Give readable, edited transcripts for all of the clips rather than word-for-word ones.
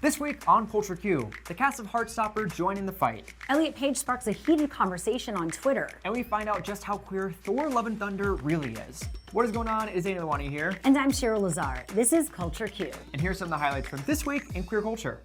This week on Culture Q, the cast of Heartstopper join in the fight. Elliot Page sparks a heated conversation on Twitter. And we find out just how queer Thor Love and Thunder really is. What is going on? Is Dana Lawani here. And I'm Cheryl Lazar. This is Culture Q. And here's some of the highlights from this week in queer culture.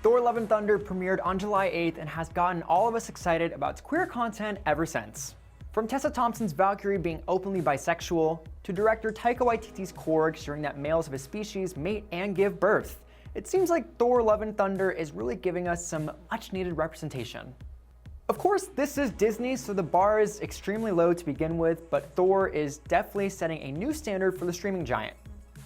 Thor Love and Thunder premiered on July 8th and has gotten all of us excited about its queer content ever since. From Tessa Thompson's Valkyrie being openly bisexual, to director Taika Waititi's Korg sharing that males of his species mate and give birth, it seems like Thor Love and Thunder is really giving us some much needed representation. Of course, this is Disney, so the bar is extremely low to begin with, but Thor is definitely setting a new standard for the streaming giant.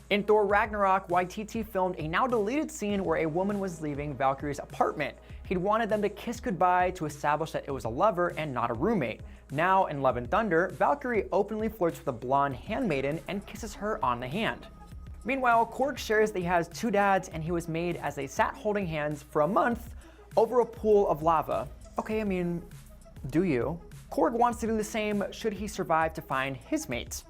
In Thor Ragnarok, Waititi filmed a now-deleted scene where a woman was leaving Valkyrie's apartment. He'd wanted them to kiss goodbye to establish that it was a lover and not a roommate. Now, in Love and Thunder, Valkyrie openly flirts with a blonde handmaiden and kisses her on the hand. Meanwhile, Korg shares that he has two dads and he was made as they sat holding hands for a month over a pool of lava. Okay, I mean, do you? Korg wants to do the same should he survive to find his mate.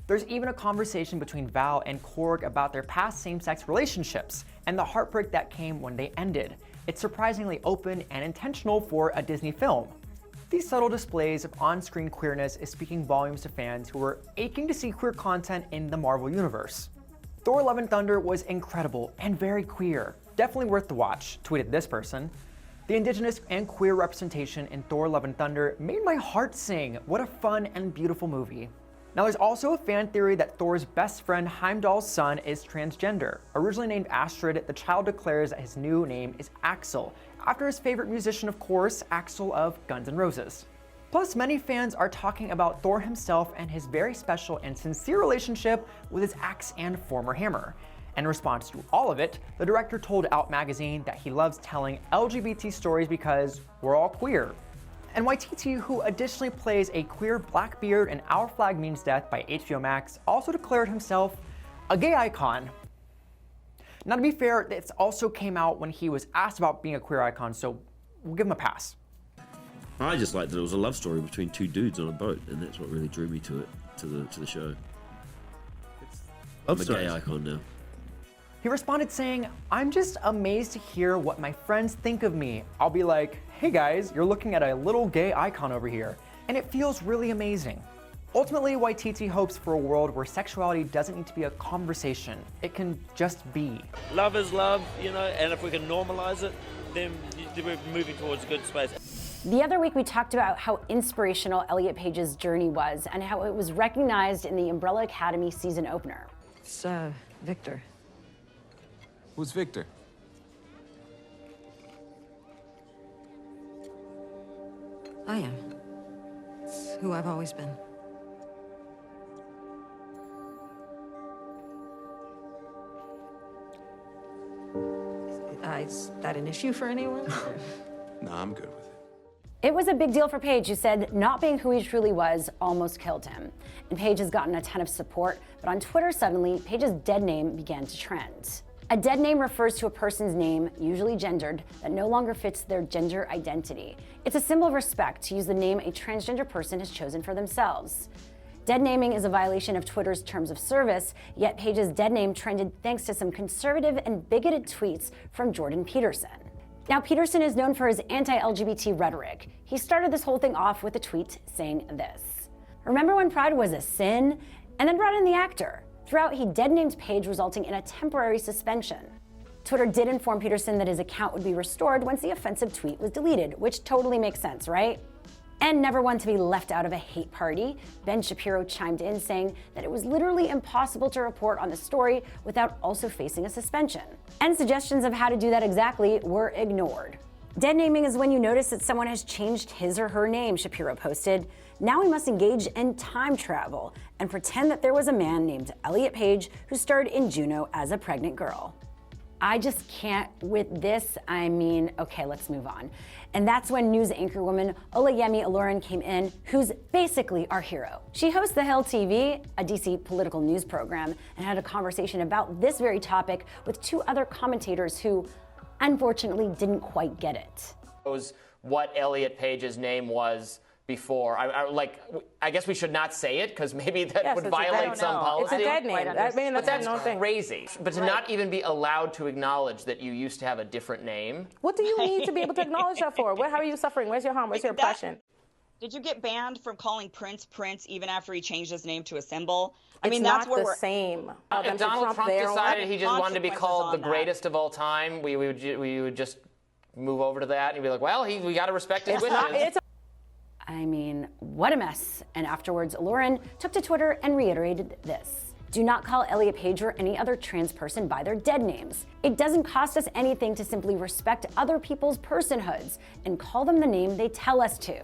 There's even a conversation between Val and Korg about their past same-sex relationships and the heartbreak that came when they ended. It's surprisingly open and intentional for a Disney film. These subtle displays of on-screen queerness is speaking volumes to fans who were aching to see queer content in the Marvel Universe. Thor Love and Thunder was incredible and very queer. Definitely worth the watch, tweeted this person. The indigenous and queer representation in Thor Love and Thunder made my heart sing. What a fun and beautiful movie. Now there's also a fan theory that Thor's best friend Heimdall's son is transgender. Originally named Astrid, the child declares that his new name is Axel, after his favorite musician of course, Axl of Guns N' Roses. Plus, many fans are talking about Thor himself and his very special and sincere relationship with his axe and former hammer. In response to all of it, the director told Out magazine that he loves telling LGBT stories because we're all queer. And Waititi, who additionally plays a queer Blackbeard in Our Flag Means Death by HBO Max, also declared himself a gay icon. Now to be fair, this also came out when he was asked about being a queer icon, so we'll give him a pass. I just liked that it was a love story between two dudes on a boat, and that's what really drew me to it, to the show. I'm a gay icon now. He responded saying, "I'm just amazed to hear what my friends think of me. I'll be like, hey guys, you're looking at a little gay icon over here." And it feels really amazing. Ultimately, Waititi hopes for a world where sexuality doesn't need to be a conversation. It can just be. Love is love, you know, and if we can normalize it, then we're moving towards a good space. The other week we talked about how inspirational Elliot Page's journey was and how it was recognized in the Umbrella Academy season opener. It's, Victor. Who's Victor? I am. It's who I've always been. Is that an issue for anyone? No, I'm good with it. It was a big deal for Page, who said not being who he truly was almost killed him. And Page has gotten a ton of support, but on Twitter suddenly, Page's dead name began to trend. A dead name refers to a person's name, usually gendered, that no longer fits their gender identity. It's a symbol of respect to use the name a transgender person has chosen for themselves. Dead naming is a violation of Twitter's terms of service, yet Page's dead name trended thanks to some conservative and bigoted tweets from Jordan Peterson. Now, Peterson is known for his anti-LGBT rhetoric. He started this whole thing off with a tweet saying this: "Remember when pride was a sin?" And then brought in the actor. Throughout, he dead-named Page, resulting in a temporary suspension. Twitter did inform Peterson that his account would be restored once the offensive tweet was deleted, which totally makes sense, right? And never one to be left out of a hate party, Ben Shapiro chimed in saying that it was literally impossible to report on the story without also facing a suspension. And suggestions of how to do that exactly were ignored. Dead naming is when you notice that someone has changed his or her name, Shapiro posted. Now we must engage in time travel and pretend that there was a man named Elliot Page who starred in Juno as a pregnant girl. I just can't with this. I mean, okay, let's move on. And that's when news anchorwoman Olayemi Olorin came in, who's basically our hero. She hosts The Hill TV, a DC political news program, and had a conversation about this very topic with two other commentators who, unfortunately didn't quite get it. Was what Elliot Page's name was before. I guess we should not say it because maybe that would violate some policy. It's a dead name. But that's crazy. But to not even be allowed to acknowledge that you used to have a different name. What do you need to be able to acknowledge that for? How are you suffering? Where's your harm? Where's your oppression? Did you get banned from calling Prince even after he changed his name to a symbol? I mean, that's where we're same. If Donald Trump decided he just wanted to be called the greatest of all time, we would just move over to that and be like, well, we got to respect his wishes. I mean, what a mess. And afterwards, Lauren took to Twitter and reiterated this. Do not call Elliot Page or any other trans person by their dead names. It doesn't cost us anything to simply respect other people's personhoods and call them the name they tell us to.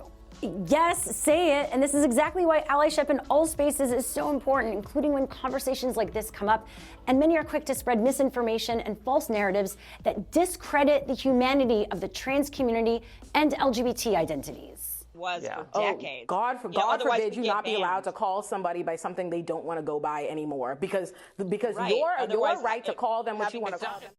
Yes, say it, and this is exactly why allyship in all spaces is so important, including when conversations like this come up, and many are quick to spread misinformation and false narratives that discredit the humanity of the trans community and LGBT identities. For decades. God forbid you not be allowed to call somebody by something they don't want to go by anymore, because your right to call them what you want to call them.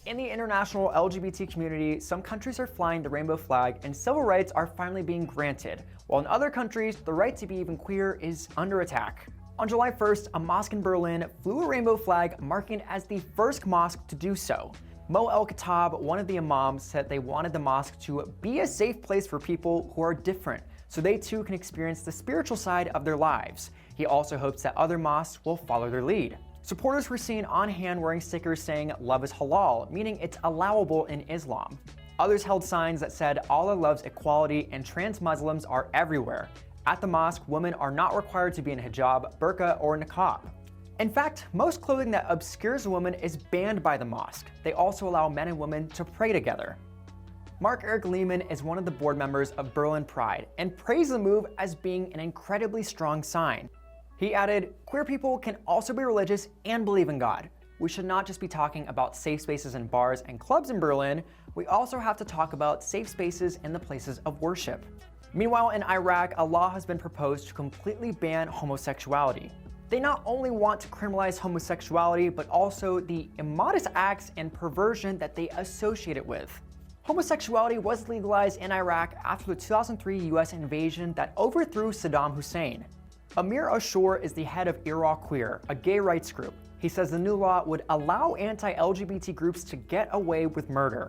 In the international LGBT community, some countries are flying the rainbow flag and civil rights are finally being granted, while in other countries, the right to be even queer is under attack. On July 1st, a mosque in Berlin flew a rainbow flag, marking it as the first mosque to do so. Mo El-Khattab, one of the imams, said they wanted the mosque to be a safe place for people who are different, so they too can experience the spiritual side of their lives. He also hopes that other mosques will follow their lead. Supporters were seen on hand wearing stickers saying "Love is halal," meaning it's allowable in Islam. Others held signs that said Allah loves equality and trans Muslims are everywhere. At the mosque, women are not required to be in hijab, burqa, or niqab. In fact, most clothing that obscures a woman is banned by the mosque. They also allow men and women to pray together. Mark-Eric Lehman is one of the board members of Berlin Pride and praised the move as being an incredibly strong sign. He added, "Queer people can also be religious and believe in God. We should not just be talking about safe spaces in bars and clubs in Berlin, we also have to talk about safe spaces in the places of worship." Meanwhile, in Iraq, a law has been proposed to completely ban homosexuality. They not only want to criminalize homosexuality, but also the immodest acts and perversion that they associate it with. Homosexuality was legalized in Iraq after the 2003 US invasion that overthrew Saddam Hussein. Amir Ashur is the head of Iraq Queer, a gay rights group. He says the new law would allow anti-LGBT groups to get away with murder.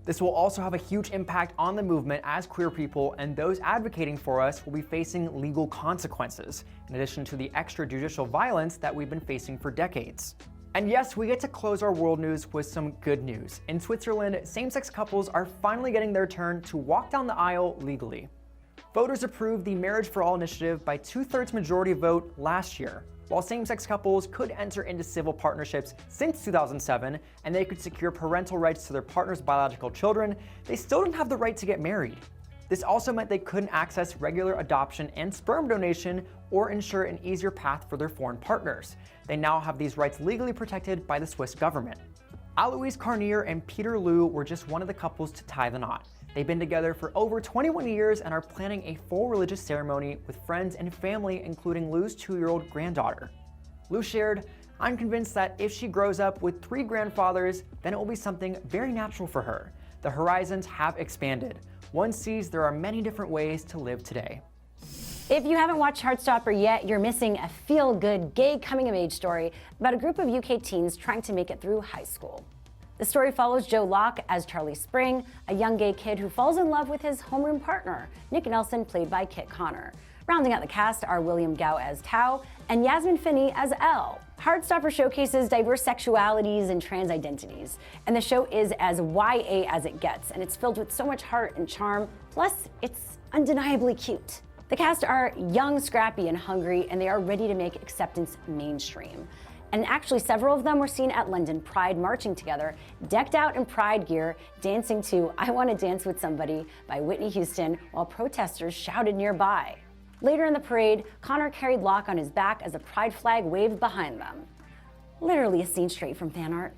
This will also have a huge impact on the movement, as queer people and those advocating for us will be facing legal consequences, in addition to the extrajudicial violence that we've been facing for decades. And yes, we get to close our world news with some good news. In Switzerland, same-sex couples are finally getting their turn to walk down the aisle legally. Voters approved the Marriage for All initiative by 2/3 majority vote last year. While same-sex couples could enter into civil partnerships since 2007, and they could secure parental rights to their partner's biological children, they still didn't have the right to get married. This also meant they couldn't access regular adoption and sperm donation or ensure an easier path for their foreign partners. They now have these rights legally protected by the Swiss government. Alois Carnier and Peter Liu were just one of the couples to tie the knot. They've been together for over 21 years and are planning a full religious ceremony with friends and family, including Liu's 2-year-old granddaughter. Liu shared, "I'm convinced that if she grows up with 3 grandfathers, then it will be something very natural for her. The horizons have expanded. One sees there are many different ways to live today." If you haven't watched Heartstopper yet, you're missing a feel-good gay coming-of-age story about a group of UK teens trying to make it through high school. The story follows Joe Locke as Charlie Spring, a young gay kid who falls in love with his homeroom partner, Nick Nelson, played by Kit Connor. Rounding out the cast are William Gao as Tao and Yasmin Finney as Elle. Heartstopper showcases diverse sexualities and trans identities, and the show is as YA as it gets, and it's filled with so much heart and charm, plus it's undeniably cute. The cast are young, scrappy, and hungry, and they are ready to make acceptance mainstream. And actually, several of them were seen at London Pride marching together, decked out in Pride gear, dancing to "I Want to Dance with Somebody" by Whitney Houston, while protesters shouted nearby. Later in the parade, Connor carried Locke on his back as a Pride flag waved behind them. Literally a scene straight from fan art.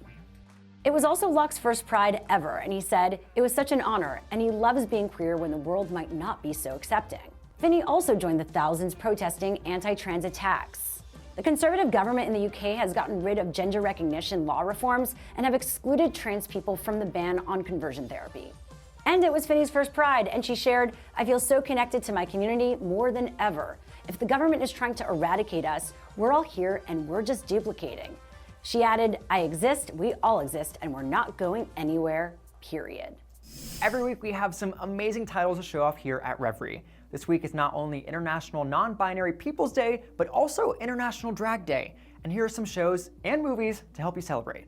It was also Locke's first Pride ever, and he said, "It was such an honor, and he loves being queer when the world might not be so accepting." Finney also joined the thousands protesting anti-trans attacks. The Conservative government in the UK has gotten rid of gender recognition law reforms and have excluded trans people from the ban on conversion therapy. And it was Finney's first Pride, and she shared, "I feel so connected to my community more than ever. If the government is trying to eradicate us, we're all here and we're just duplicating." She added, "I exist, we all exist, and we're not going anywhere, period." Every week we have some amazing titles to show off here at Revry. This week is not only International Non-Binary People's Day, but also International Drag Day. And here are some shows and movies to help you celebrate.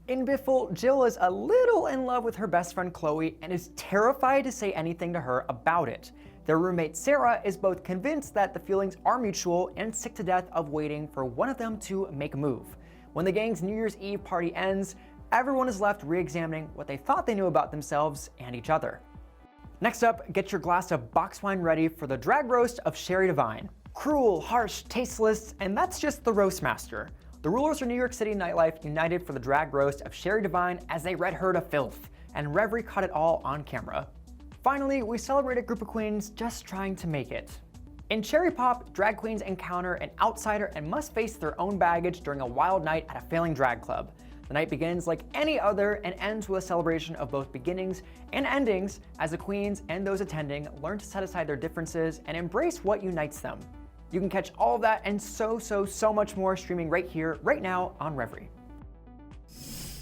In Biffle, Jill is a little in love with her best friend Chloe and is terrified to say anything to her about it. Their roommate Sarah is both convinced that the feelings are mutual and sick to death of waiting for one of them to make a move. When the gang's New Year's Eve party ends, everyone is left re-examining what they thought they knew about themselves and each other. Next up, get your glass of box wine ready for the drag roast of Sherry Devine. Cruel, harsh, tasteless, and that's just the roast master. The rulers of New York City nightlife united for the drag roast of Sherry Devine as they read her to filth, and Revry caught it all on camera. Finally, we celebrate a group of queens just trying to make it. In Cherry Pop, drag queens encounter an outsider and must face their own baggage during a wild night at a failing drag club. The night begins like any other and ends with a celebration of both beginnings and endings as the queens and those attending learn to set aside their differences and embrace what unites them. You can catch all of that and so much more streaming right here, right now on Revry.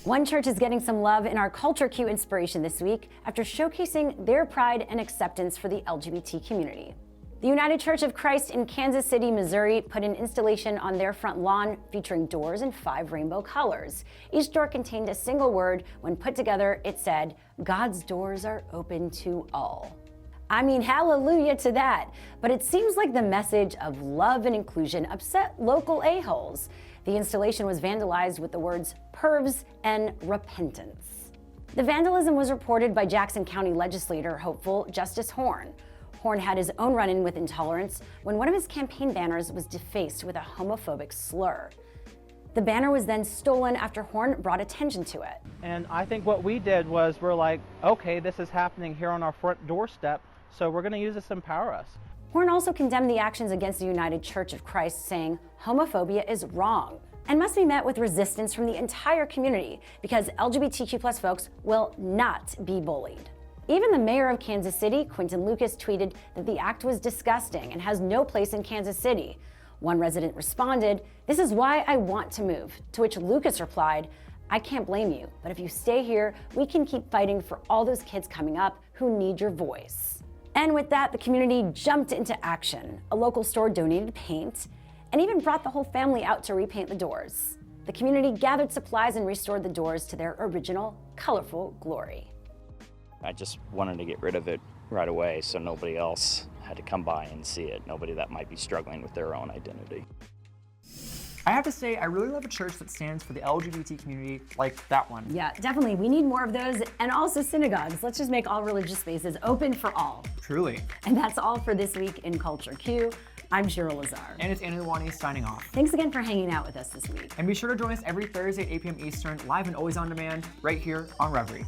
One church is getting some love in our Culture Q inspiration this week after showcasing their pride and acceptance for the LGBT community. The United Church of Christ in Kansas City, Missouri put an installation on their front lawn featuring doors in 5 rainbow colors. Each door contained a single word. When put together, it said, "God's doors are open to all." I mean, hallelujah to that. But it seems like the message of love and inclusion upset local a-holes. The installation was vandalized with the words pervs and repentance. The vandalism was reported by Jackson County legislator hopeful Justice Horn. Horn had his own run-in with intolerance when one of his campaign banners was defaced with a homophobic slur. The banner was then stolen after Horn brought attention to it. And I think what we did was we're like, okay, this is happening here on our front doorstep, so we're going to use this to empower us. Horn also condemned the actions against the United Church of Christ, saying homophobia is wrong and must be met with resistance from the entire community because LGBTQ+ folks will not be bullied. Even the mayor of Kansas City, Quinton Lucas, tweeted that the act was disgusting and has no place in Kansas City. One resident responded, "This is why I want to move," to which Lucas replied, "I can't blame you, but if you stay here, we can keep fighting for all those kids coming up who need your voice." And with that, the community jumped into action. A local store donated paint and even brought the whole family out to repaint the doors. The community gathered supplies and restored the doors to their original, colorful glory. I just wanted to get rid of it right away so nobody else had to come by and see it, nobody that might be struggling with their own identity. I have to say, I really love a church that stands for the LGBT community like that one. Yeah, definitely. We need more of those, and also synagogues. Let's just make all religious spaces open for all. Truly. And that's all for this week in Culture Q. I'm Cheryl Lazar. And it's Anna Luwani signing off. Thanks again for hanging out with us this week. And be sure to join us every Thursday at 8 p.m. Eastern, live and always on demand, right here on Revry.